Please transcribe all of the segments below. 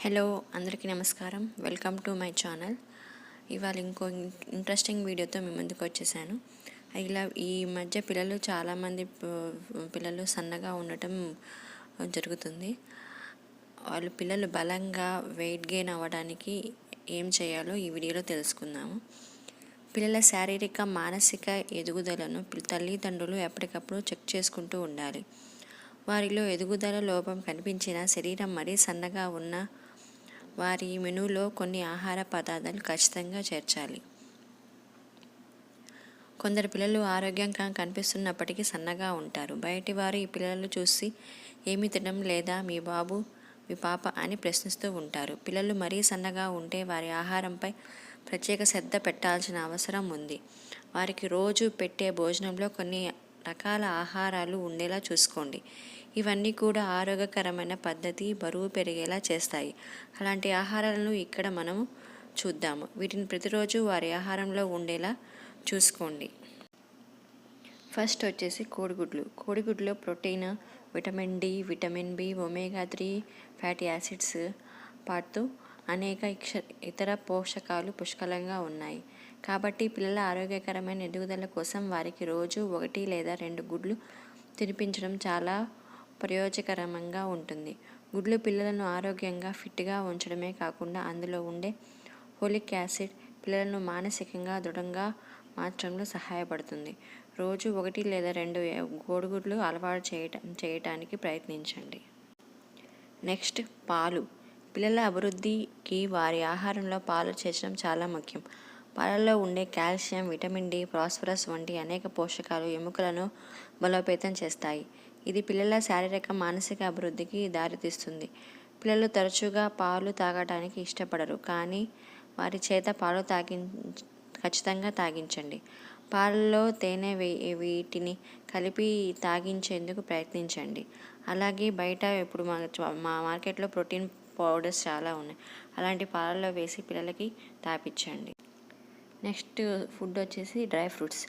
Hello అందరికీ నమస్కారం. Welcome to my channel. ఇవాళ ఇంకో ఇంట్రెస్టింగ్ వీడియోతో మీ ముందుకు వచ్చేసాను. ఇలా ఈ మధ్య చాలామంది పిల్లలు సన్నగా ఉండటం జరుగుతుంది. పిల్లలు బలంగా వెయిట్ గెయిన్ అవ్వడానికి ఏం చేయాలో ఈ వీడియోలో తెలుసుకుందాము. పిల్లల శారీరక మానసిక ఎదుగుదలను తల్లిదండ్రులు ఎప్పటికప్పుడు చెక్ చేసుకుంటూ ఉండాలి. వారిలో ఎదుగుదల లోపం కనిపించిన, శరీరం మరీ సన్నగా ఉన్న వారి మెనూలో కొన్ని ఆహార పదార్థాలు ఖచ్చితంగా చేర్చాలి. కొందరు పిల్లలు ఆరోగ్యంగా కనిపిస్తున్నప్పటికీ సన్నగా ఉంటారు. బయటి వారు ఈ పిల్లలు చూసి ఏమి తినడం లేదా మీ బాబు మీ పాప అని ప్రశ్నిస్తూ ఉంటారు. పిల్లలు మరీ సన్నగా ఉంటే వారి ఆహారంపై ప్రత్యేక శ్రద్ధ పెట్టాల్సిన అవసరం ఉంది. వారికి రోజు పెట్టే భోజనంలో కొన్ని రకాల ఆహారాలు ఉండేలా చూసుకోండి. ఇవన్నీ కూడా ఆరోగ్యకరమైన పద్ధతి, బరువు పెరిగేలా చేస్తాయి. అలాంటి ఆహారాలను ఇక్కడ మనము చూద్దాము. వీటిని ప్రతిరోజు వారి ఆహారంలో ఉండేలా చూసుకోండి. ఫస్ట్ వచ్చేసి కోడిగుడ్లు. కోడిగుడ్లో protein, vitamin D, vitamin B, omega 3 fatty acids పాటు అనేక ఇతర పోషకాలు పుష్కలంగా ఉన్నాయి. కాబట్టి పిల్లల ఆరోగ్యకరమైన ఎదుగుదల కోసం వారికి రోజు 1 లేదా 2 గుడ్లు తినిపించడం చాలా ప్రయోజనకరంగా ఉంటుంది. గుడ్లు పిల్లలను ఆరోగ్యంగా ఫిట్గా ఉంచడమే కాకుండా అందులో ఉండే ఫోలిక్ యాసిడ్ పిల్లలను మానసికంగా దృఢంగా మార్చడంలో సహాయపడుతుంది. రోజు 1 లేదా 2 కోడిగుడ్లు అలవాటు చేయటానికి ప్రయత్నించండి. నెక్స్ట్, పాలు. పిల్లల అభివృద్ధికి వారి ఆహారంలో పాలు చేర్చడం చాలా ముఖ్యం. పాలల్లో ఉండే కాల్షియం, విటమిన్ డి, ఫాస్ఫరస్ వంటి అనేక పోషకాలు ఎముకలను బలోపేతం చేస్తాయి. ఇది పిల్లల శారీరక మానసిక అభివృద్ధికి దారితీస్తుంది. పిల్లలు తరచుగా పాలు తాగడానికి ఇష్టపడరు, కానీ వారి చేత పాలు ఖచ్చితంగా తాగించండి. పాలలో తేనె వీటిని కలిపి తాగించేందుకు ప్రయత్నించండి. అలాగే బయట ఇప్పుడు మా మార్కెట్లో ప్రోటీన్ పౌడర్స్ చాలా ఉన్నాయి. అలాంటి పాలల్లో వేసి పిల్లలకి తాపించండి. నెక్స్ట్ ఫుడ్ వచ్చేసి డ్రై ఫ్రూట్స్.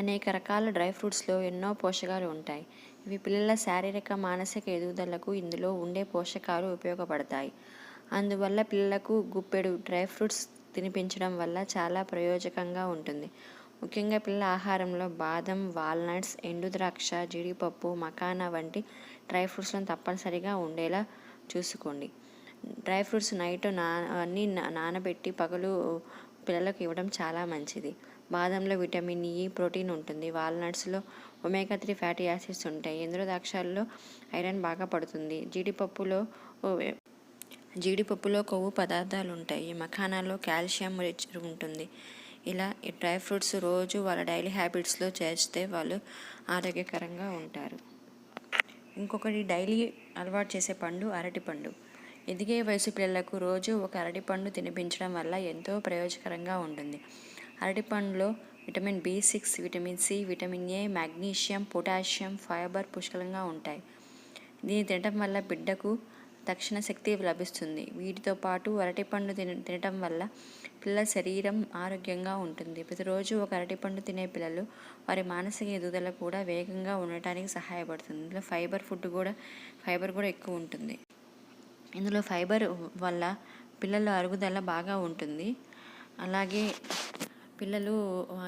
అనేక రకాల డ్రై ఫ్రూట్స్లో ఎన్నో పోషకాలు ఉంటాయి. ఇవి పిల్లల శారీరక మానసిక ఎదుగుదలకు ఇందులో ఉండే పోషకాలు ఉపయోగపడతాయి. అందువల్ల పిల్లలకు గుప్పెడు డ్రై ఫ్రూట్స్ తినిపించడం వల్ల చాలా ప్రయోజకంగా ఉంటుంది. ముఖ్యంగా పిల్లల ఆహారంలో బాదం, వాల్నట్స్, ఎండు ద్రాక్ష, జీడిపప్పు, మకానా వంటి డ్రై ఫ్రూట్స్లను తప్పనిసరిగా ఉండేలా చూసుకోండి. డ్రై ఫ్రూట్స్ నైట్ అన్నీ నానబెట్టి పగలు పిల్లలకు ఇవ్వడం చాలా మంచిది. బాదంలో విటమిన్ ఇ, ప్రోటీన్ ఉంటుంది. వాల్నట్స్లో ఒమేగా 3 ఫ్యాటీ యాసిడ్స్ ఉంటాయి. ఎండు ద్రాక్షల్లో ఐరన్ బాగా పడుతుంది. జీడిపప్పులో కొవ్వు పదార్థాలు ఉంటాయి. మఖానాలో కాల్షియం రిచ్ ఉంటుంది. ఇలా ఈ డ్రై ఫ్రూట్స్ రోజు వాళ్ళ డైలీ హ్యాబిట్స్లో చేర్చితే వాళ్ళు ఆరోగ్యకరంగా ఉంటారు. ఇంకొకటి డైలీ అలవాటు చేసే పండు అరటిపండు. ఎదిగే వయసు పిల్లలకు రోజు ఒక అరటిపండు తినిపించడం వల్ల ఎంతో ప్రయోజనకరంగా ఉంటుంది. అరటిపండులో vitamin B6, vitamin C, vitamin A, magnesium, potassium, fibre పుష్కలంగా ఉంటాయి. దీన్ని తినటం వల్ల బిడ్డకు తక్షణ శక్తి లభిస్తుంది. వీటితో పాటు అరటిపండు తినటం వల్ల పిల్లల శరీరం ఆరోగ్యంగా ఉంటుంది. ప్రతిరోజు ఒక అరటిపండు తినే పిల్లలు వారి మానసిక ఎదుగుదల కూడా వేగంగా ఉండటానికి సహాయపడుతుంది. ఇందులో ఫైబర్ కూడా ఎక్కువ ఉంటుంది. ఇందులో ఫైబర్ వల్ల పిల్లల అరుగుదల బాగా ఉంటుంది. అలాగే పిల్లలు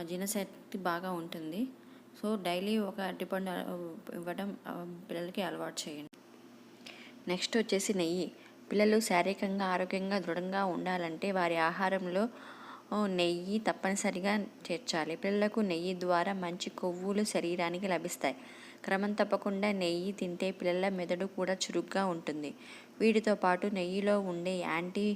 జీర్ణశక్తి బాగా ఉంటుంది. సో డైలీ ఒక అరటిపండు ఇవ్వడం పిల్లలకి అలవాటు చేయండి. నెక్స్ట్ వచ్చేసి నెయ్యి. పిల్లలు శారీరకంగా ఆరోగ్యంగా దృఢంగా ఉండాలంటే వారి ఆహారంలో నెయ్యి తప్పనిసరిగా చేర్చాలి. పిల్లలకు నెయ్యి ద్వారా మంచి కొవ్వులు శరీరానికి లభిస్తాయి. క్రమం తప్పకుండా నెయ్యి తింటే పిల్లల మెదడు కూడా చురుగ్గా ఉంటుంది. వీటితో పాటు నెయ్యిలో ఉండే anti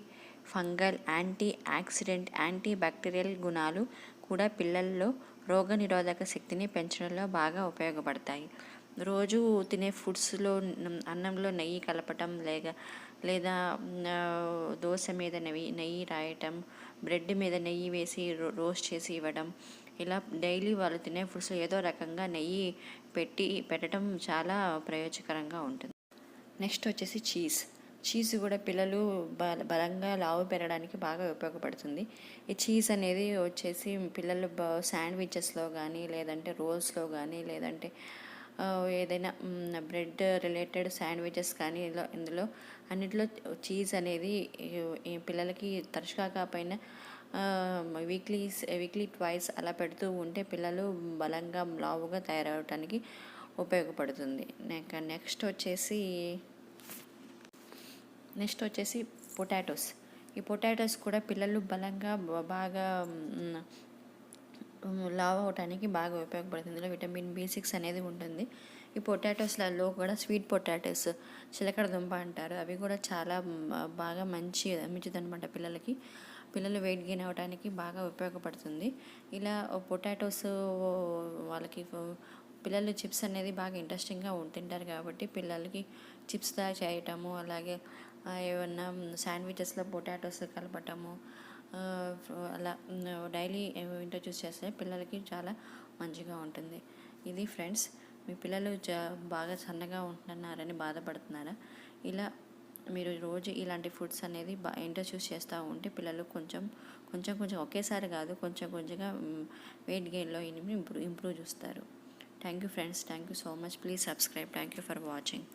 fungal, anti oxidant, anti bacterial గుణాలు కూడా పిల్లల్లో రోగనిరోధక శక్తిని పెంచడంలో బాగా ఉపయోగపడతాయి. రోజు తినే ఫుడ్స్లో అన్నంలో నెయ్యి కలపటం లేదా దోశ మీద నెయ్యి రాయటం, బ్రెడ్ మీద నెయ్యి వేసి రోస్ట్ చేసి ఇవ్వడం, ఇలా డైలీ వాళ్ళు తినే ఫుడ్స్లో ఏదో రకంగా నెయ్యి పెట్టడం చాలా ప్రయోజనకరంగా ఉంటుంది. నెక్స్ట్ వచ్చేసి చీజ్ కూడా పిల్లలు బలంగా లావు పెరగడానికి బాగా ఉపయోగపడుతుంది. ఈ చీజ్ అనేది వచ్చేసి పిల్లలు శాండ్విచెస్లో కానీ, లేదంటే రోల్స్లో కానీ, లేదంటే ఏదైనా బ్రెడ్ రిలేటెడ్ శాండ్విచెస్ కానీ ఇందులో అన్నిట్లో చీజ్ అనేది ఈ పిల్లలకి తరచుగా కాకపోయినా వీక్లీ ట్వైస్ అలా పెడుతూ ఉంటే పిల్లలు బలంగా లావుగా తయారవడానికి ఉపయోగపడుతుంది. నెక్స్ట్ వచ్చేసి పొటాటోస్. ఈ పొటాటోస్ కూడా పిల్లలు బలంగా బాగా లావు అవడానికి బాగా ఉపయోగపడుతుంది. ఇందులో విటమిన్ B6 అనేది ఉంటుంది. ఈ పొటాటోస్లలో కూడా స్వీట్ పొటాటోస్, చిలకడ దుంప అంటారు, అవి కూడా చాలా బాగా మంచిదన్నమాట పిల్లలకి. పిల్లలు వెయిట్ గెయిన్ అవ్వడానికి బాగా ఉపయోగపడుతుంది. ఇలా పొటాటోస్ వాళ్ళకి పిల్లలు చిప్స్ అనేది బాగా ఇంట్రెస్టింగ్గా తింటారు కాబట్టి పిల్లలకి చిప్స్ తయారు చేయటము, అలాగే ఏమన్నా శాండ్విచెస్లో పొటాటోస్ కలపటము, అలా డైలీ ఇంట్రడ్యూస్ చేస్తే పిల్లలకి చాలా మంచిగా ఉంటుంది. ఇది ఫ్రెండ్స్, మీ పిల్లలు బాగా సన్నగా ఉంటున్నారని బాధపడుతున్నారా? ఇలా మీరు రోజు ఇలాంటి ఫుడ్స్ అనేది ఇంట్రడ్యూస్ చేస్తూ ఉంటే పిల్లలు కొంచెం ఒకేసారి కాదు, కొంచెంగా వెయిట్ గెయిన్లో ఇంప్రూవ్ చూస్తారు. Thank you friends, thank you so much. Please subscribe. Thank you for watching.